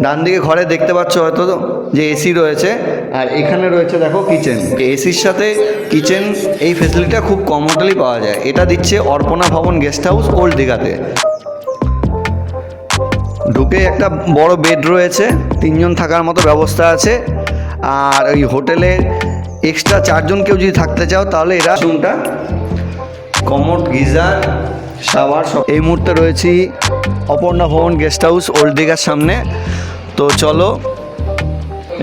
ডান দিকে ঘরে দেখতে পাচ্ছ হয়তো যে এসি রয়েছে, আর এখানে রয়েছে দেখো কিচেন। এসির সাথে কিচেন এই ফেসিলিটিটা খুব কম হোটেলেই পাওয়া যায়। এটা দিচ্ছে অর্পণা ভবন গেস্ট হাউস, ওল্ড দীঘাতে। ঢুকে একটা বড় বেড রয়েছে, 3 জন থাকার মতো ব্যবস্থা আছে। আর ওই হোটেলে এক্সট্রা 4 জন কেউ যদি থাকতে চাও তাহলে এরা রুমটা কমোড, গিজার, শাওয়ার সব। এই মুহূর্তে রয়েছি অপর্ণা ভবন গেস্ট হাউস, ওল্ড দীঘার সামনে। তো চলো,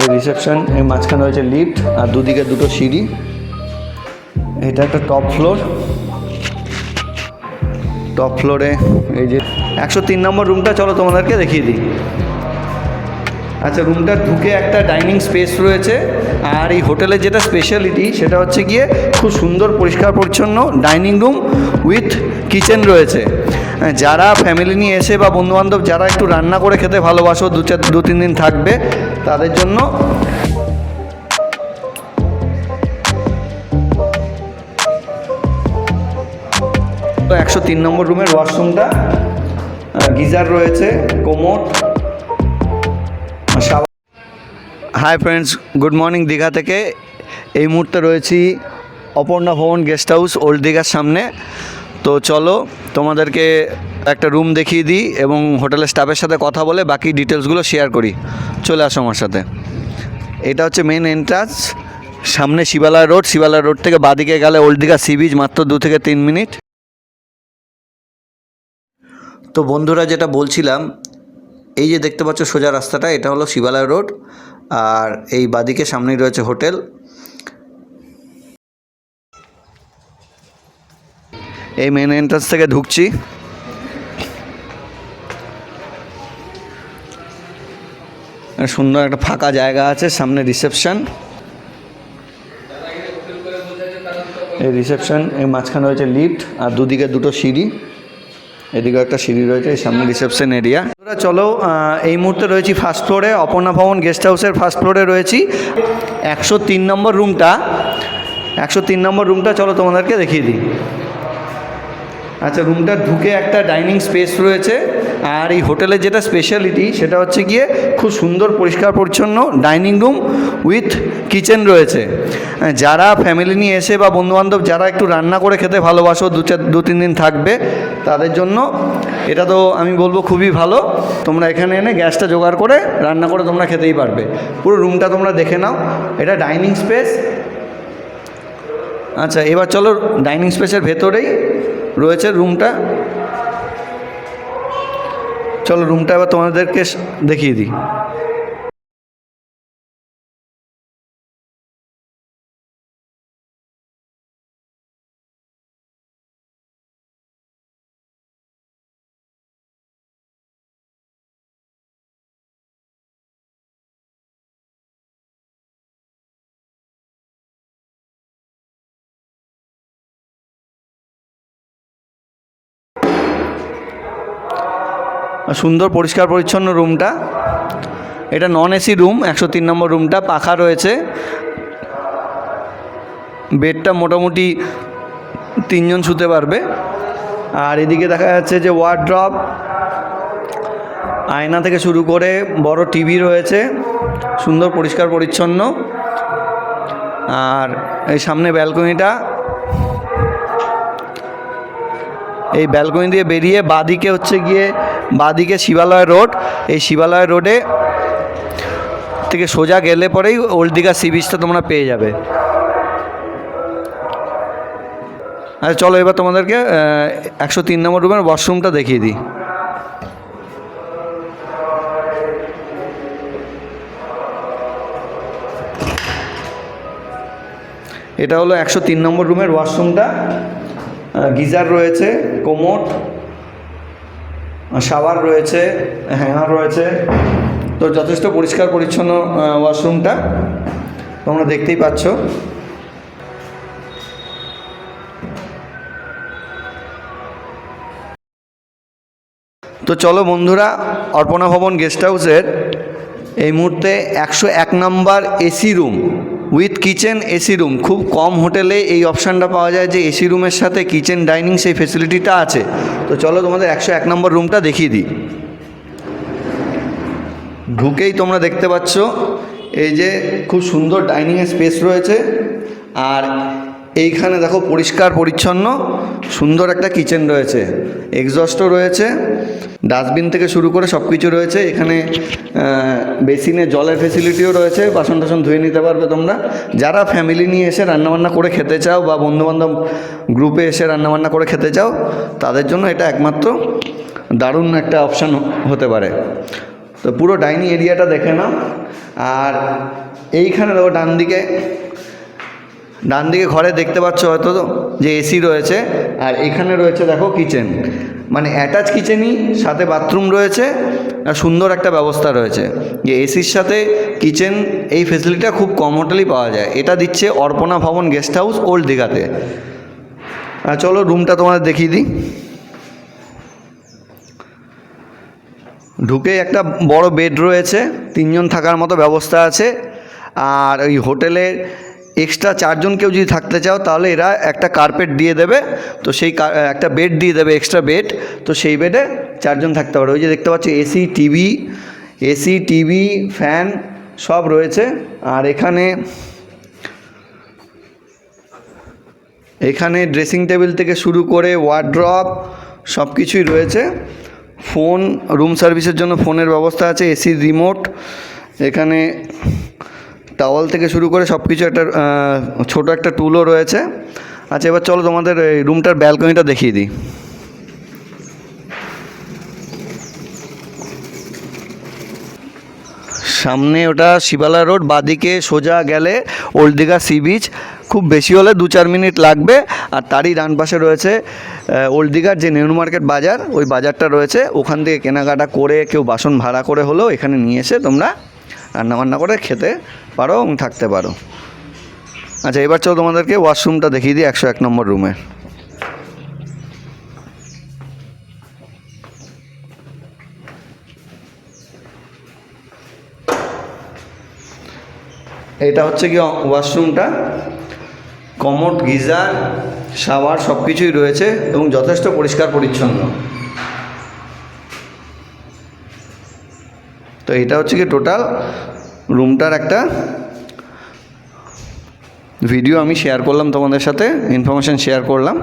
এই রিসেপশন, এই মাঝখানে রয়েছে লিফট আর দুদিকে দুটো সিঁড়ি। এটা একটা টপ ফ্লোর। টপ ফ্লোরে এই যে 103 নম্বর রুমটা, চলো তোমাদেরকে দেখিয়ে দিই। আচ্ছা, রুমটা ঢুকে একটা ডাইনিং স্পেস রয়েছে। আর এই হোটেলের যেটা স্পেশালিটি সেটা হচ্ছে গিয়ে খুব সুন্দর পরিষ্কার পরিচ্ছন্ন ডাইনিং রুম উইথ কিচেন রয়েছে। যারা ফ্যামিলি নিয়ে এসে বা বন্ধুবান্ধব যারা একটু রান্না করে খেতে ভালোবাসো, 2-3 দিন থাকবে, তাদের জন্য তো 103 নম্বর রুমের ওয়াশরুমটা, গিজার রয়েছে, commode, shower. Hi friends, good morning Digha থেকে। এই মুহূর্তে রয়েছি অপর্ণা ভবন গেস্ট হাউস, ওল্ড দীঘার সামনে। তো চলো তোমাদেরকে একটা রুম দেখিয়ে দিই এবং হোটেলের স্টাফের সাথে কথা বলে বাকি ডিটেলসগুলো শেয়ার করি। চলে আসো আমার সাথে। এটা হচ্ছে মেন এন্ট্রান্স, সামনে শিবালয় রোড। শিবালয় রোড থেকে বাদিকে গেলে ওল্ড দীঘা সি বিচ, মাত্র 2 থেকে 3 মিনিট। তো বন্ধুরা, যেটা বলছিলাম, এই যে দেখতে পাচ্ছ সোজা রাস্তাটা, এটা হলো শিবালয় রোড। আর এই বাদিকে সামনেই রয়েছে হোটেল। এই মেন এন্ট্রান্স থেকে ঢুকছি। সুন্দর একটা ফাঁকা জায়গা আছে, সামনে রিসেপশন। এই রিসেপশন, এই মাঝখানে রয়েছে লিফট আর দুদিকে দুটো সিঁড়ি। এদিকে একটা সিঁড়ি রয়েছে, এই সামনে রিসেপশন এরিয়া। চলো, এই মুহূর্তে রয়েছি ফার্স্ট ফ্লোরে, অপর্ণা ভবন গেস্ট হাউসের ফার্স্ট ফ্লোরে রয়েছি। 103 নম্বর রুমটা, 103 নম্বর রুমটা চলো তোমাদেরকে দেখিয়ে দিই। আচ্ছা, রুমটা ঢুকে একটা ডাইনিং স্পেস রয়েছে। আর এই হোটেলের যেটা স্পেশালিটি সেটা হচ্ছে গিয়ে খুব সুন্দর পরিষ্কার পরিচ্ছন্ন ডাইনিং রুম উইথ কিচেন রয়েছে। যারা ফ্যামিলি নিয়ে এসে বা বন্ধুবান্ধব যারা একটু রান্না করে খেতে ভালোবাসো, 2-3 দিন থাকবে, তাদের জন্য এটা তো আমি বলবো খুবই ভালো। তোমরা এখানে এনে গ্যাসটা জোগাড় করে রান্না করে তোমরা খেতেই পারবে। পুরো রুমটা তোমরা দেখে নাও, এটা ডাইনিং স্পেস। আচ্ছা, এবার চলো, ডাইনিং স্পেসের ভেতরেই রয়েছে রুমটা। চলো রুমটা এবার তোমাদেরকে দেখিয়ে দিই। সুন্দর পরিষ্কার পরিচ্ছন্ন রুমটা। এটা নন এসি রুম, 103 নম্বর রুমটা। পাখা রয়েছে, বেডটা মোটামুটি 3 জন শুতে পারবে। আর এদিকে দেখা যাচ্ছে যে ওয়ার্ড্রপ, আয়না থেকে শুরু করে বড় টিভি রয়েছে, সুন্দর পরিষ্কার পরিচ্ছন্ন। আর এই সামনে ব্যালকনিটা, এই ব্যালকনি দিয়ে বেরিয়ে বাদিকে হচ্ছে গিয়ে বাদিকে শিবালয় রোড। এই শিবালয় রোডে থেকে সোজা গেলে পরেই ওল্ড দীঘা সি বিচটা তোমরা পেয়ে যাবে। আচ্ছা চলো, এবার তোমাদেরকে 103 নম্বর রুমের ওয়াশরুমটা দেখিয়ে দিই। এটা হলো 103 নম্বর রুমের ওয়াশরুমটা। গিজার রয়েছে, কোমোড, শাওয়ার রয়েছে, হ্যাঙ্গার রয়েছে। তো যথেষ্ট পরিষ্কার পরিচ্ছন্ন ওয়াশরুমটা তোমরা দেখতেই পাচ্ছ। তো চলো বন্ধুরা, অর্পণা ভবন গেস্ট হাউসের এই মুহূর্তে 101 নম্বর AC room with kitchen, AC room. খুব কম হোটেলে এই অপশানটা পাওয়া যায় যে এসি রুমের সাথে কিচেন, ডাইনিং, সেই ফেসিলিটিটা আছে। তো চলো তোমাদের 101 নম্বর রুমটা দেখিয়ে দিই। ঢুকেই তোমরা দেখতে পাচ্ছ এই যে খুব সুন্দর ডাইনিংয়ের স্পেস রয়েছে, আর এইখানে দেখো পরিষ্কার পরিচ্ছন্ন সুন্দর একটা কিচেন রয়েছে, এক্সস্টও রয়েছে, ডাস্টবিন থেকে শুরু করে সব কিছু রয়েছে। এখানে বেসিনে জলের ফেসিলিটিও রয়েছে, বাসন টাসন ধুয়ে নিতে পারবে তোমরা। যারা ফ্যামিলি নিয়ে এসে রান্নাবান্না করে খেতে চাও বা বন্ধুবান্ধব গ্রুপে এসে রান্নাবান্না করে খেতে চাও, তাদের জন্য এটা একমাত্র দারুণ একটা অপশান হতে পারে। তো পুরো ডাইনিং এরিয়াটা দেখে নাও। আর এইখানে দেখো ডান দিকে ঘরে দেখতে পাচ্ছ হয়তো যে এসি রয়েছে, আর এখানে রয়েছে দেখো কিচেন, মানে অ্যাটাচ কিচেনই, সাথে বাথরুম রয়েছে, আর সুন্দর একটা ব্যবস্থা রয়েছে যে এসির সাথে কিচেন। এই ফেসিলিটিটা খুব কম হোটেলেই পাওয়া যায়। এটা দিচ্ছে অর্পণা ভবন গেস্ট হাউস, ওল্ড দীঘাতে। চলো রুমটা তোমাদের দেখিয়ে দিই। ঢুকেই একটা বড় বেড রয়েছে, 3 জন থাকার মতো ব্যবস্থা আছে। আর ওই হোটেলে এক্সট্রা 4 জন কেউ যদি থাকতে চাও তাহলে এরা একটা কার্পেট দিয়ে দেবে, তো সেই একটা বেড দিয়ে দেবে, এক্সট্রা বেড, তো সেই বেডে 4 জন থাকতে পারে। ওই যে দেখতে পাচ্ছি এসি টিভি ফ্যান সব রয়েছে। আর এখানে ড্রেসিং টেবিল থেকে শুরু করে ওয়ার্ড্রপ সব কিছুই রয়েছে। ফোন, রুম সার্ভিসের জন্য ফোনের ব্যবস্থা আছে, এসির রিমোট, এখানে টাওয়াল থেকে শুরু করে সব কিছু, একটা ছোটো একটা টুলও রয়েছে। আচ্ছা, এবার চলো তোমাদের এই রুমটার ব্যালকনিটা দেখিয়ে দিই। সামনে ওটা শিবালা রোড, বাদিকে সোজা গেলে ওল্ড দীঘা সি বিচ, খুব বেশি হলে 2-4 মিনিট লাগবে। আর তারই ডান পাশে রয়েছে ওল্ড দীঘার যে নিউ মার্কেট বাজার, ওই বাজারটা রয়েছে। ওখান থেকে কেনাকাটা করে, কেউ বাসন ভাড়া করে হলেও এখানে নিয়ে এসে তোমরা রান্নাবান্না করে খেতে পারো এবং থাকতে পারো। আচ্ছা, এবার চলো তোমাদেরকে ওয়াশরুমটা দেখিয়ে দিই 101 নম্বর রুমের। এটা হচ্ছে কি ওয়াশরুমটা, কমোড, গিজার, শাওয়ার সব কিছুই রয়েছে এবং যথেষ্ট পরিষ্কার পরিচ্ছন্ন। তো এটা হচ্ছে কি টোটাল রুমটার একটা ভিডিও আমি শেয়ার করলাম তোমাদের সাথে, ইনফরমেশান শেয়ার করলাম।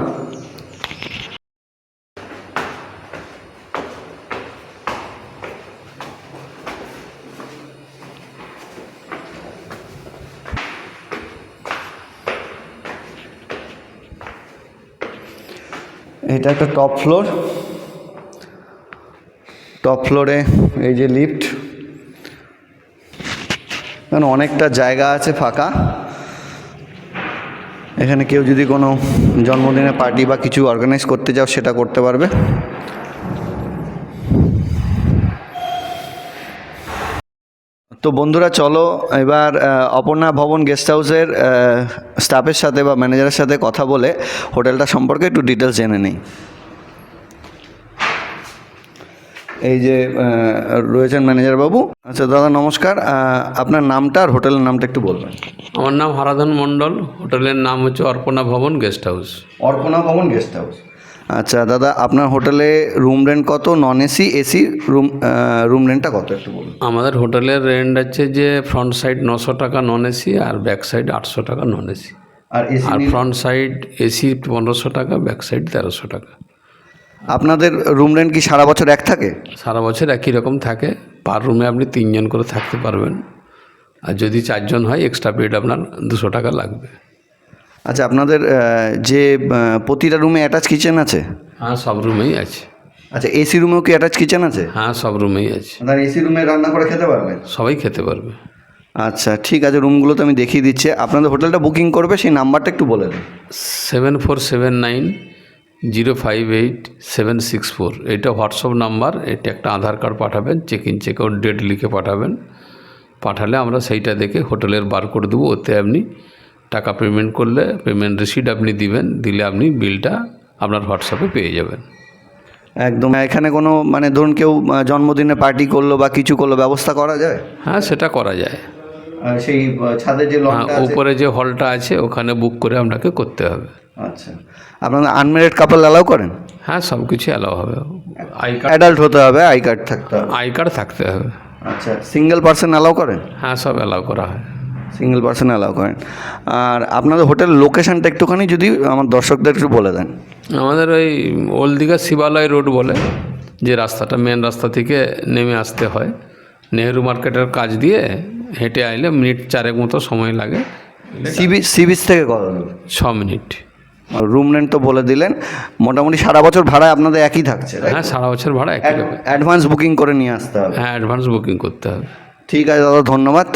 এটা একটা টপ ফ্লোরে এই যে লিফট, কারণ অনেকটা জায়গা আছে ফাঁকা। এখানে কেউ যদি কোনো জন্মদিনের পার্টি বা কিছু অর্গানাইজ করতে চাও সেটা করতে পারবে। তো বন্ধুরা চলো এবার অপর্ণা ভবন গেস্ট হাউসের স্টাফের সাথে বা ম্যানেজারের সাথে কথা বলে হোটেলটা সম্পর্কে একটু ডিটেলস জেনে নিই। এই যে রয়েছেন ম্যানেজার বাবু। আচ্ছা দাদা নমস্কার, আপনার নামটা আর হোটেলের নামটা একটু বলবেন। আমার নাম হারাধন মণ্ডল, হোটেলের নাম হচ্ছে অর্পণা ভবন গেস্ট হাউস। অর্পণা ভবন গেস্ট হাউস। আচ্ছা দাদা, আপনার হোটেলে রুম রেন্ট কত? নন এসি, এসি রুম রেন্টটা কত একটু বলুন। আমাদের হোটেলের রেন্ট আছে যে ফ্রন্ট সাইড 900 টাকা নন এসি, আর ব্যাক সাইড 800 টাকা নন এসি। আর এসি আর ফ্রন্ট সাইড এসি 1500 টাকা, ব্যাক সাইড 1300 টাকা। আপনাদের রুম রেন্ট কি সারা বছর এক থাকে? সারা বছর একই রকম থাকে। পার রুমে আপনি 3 জন করে থাকতে পারবেন, আর যদি 4 জন হয় এক্সট্রা বেড আপনার 200 টাকা লাগবে। আচ্ছা, আপনাদের যে প্রতিটা রুমে অ্যাটাচ কিচেন আছে? হ্যাঁ, সব রুমেই আছে। আচ্ছা, এসি রুমেও কি অ্যাটাচ কিচেন আছে? হ্যাঁ, সব রুমেই আছে। আপনার এসি রুমে রান্না করে খেতে পারবেন? সবাই খেতে পারবে। আচ্ছা ঠিক আছে, রুমগুলো তো আমি দেখিয়ে দিচ্ছি। আপনাদের হোটেলটা বুকিং করবে সেই নাম্বারটা একটু বলে দিন। 7479058764, এটা হোয়াটসঅ্যাপ নাম্বার। এটা একটা আধার কার্ড পাঠাবেন, check in check out date লিখে পাঠালে আমরা সেইটা দেখে হোটেলের বার করে দেবো। ওতে আপনি টাকা পেমেন্ট করলে পেমেন্ট রিসিট আপনি দিলে আপনি বিলটা আপনার হোয়াটসঅ্যাপে পেয়ে যাবেন। একদম। এখানে কোনো মানে ধরুন কেউ জন্মদিনে পার্টি করলো বা কিছু করলো, ব্যবস্থা করা যায়? হ্যাঁ, সেটা করা যায়। সেই ছাদের যে লনটা আছে, উপরে যে হলটা আছে ওখানে বুক করে আপনাকে করতে হবে। আচ্ছা, আপনারা আনম্যারিড কাপল অ্যালাউ করেন? হ্যাঁ, সব কিছু অ্যালাউ হবে। অ্যাডাল্ট হতে হবে, আই কার্ড থাকতে হবে। আই কার্ড থাকতে হবে। আচ্ছা, সিঙ্গেল পার্সন অ্যালাউ করেন? হ্যাঁ, সব অ্যালাউ করা হয়। সিঙ্গেল পার্সন অ্যালাউ করেন। আর আপনাদের হোটেল লোকেশনটা একটুখানি যদি আমার দর্শকদের একটু বলে দেন। আমাদের ওই ওল্ড দীঘা শিবালয় রোড বলে যে রাস্তাটা, মেন রাস্তা থেকে নেমে আসতে হয়, নেহেরু মার্কেটের কাছ দিয়ে হেঁটে আইলে মিনিট 4 মতো সময় লাগে। সি বিচ থেকে কত দূর? 6 মিনিট। রুম রেন্ট তো বলে দিলেন, মোটামুটি সারা বছর ভাড়া আপনাদের একই থাকছে? হ্যাঁ, সারা বছর ভাড়া একই রকম। অ্যাডভান্স বুকিং করে নিয়ে আসতে হবে? হ্যাঁ, অ্যাডভান্স বুকিং করতে হবে। ঠিক আছে দাদা, ধন্যবাদ।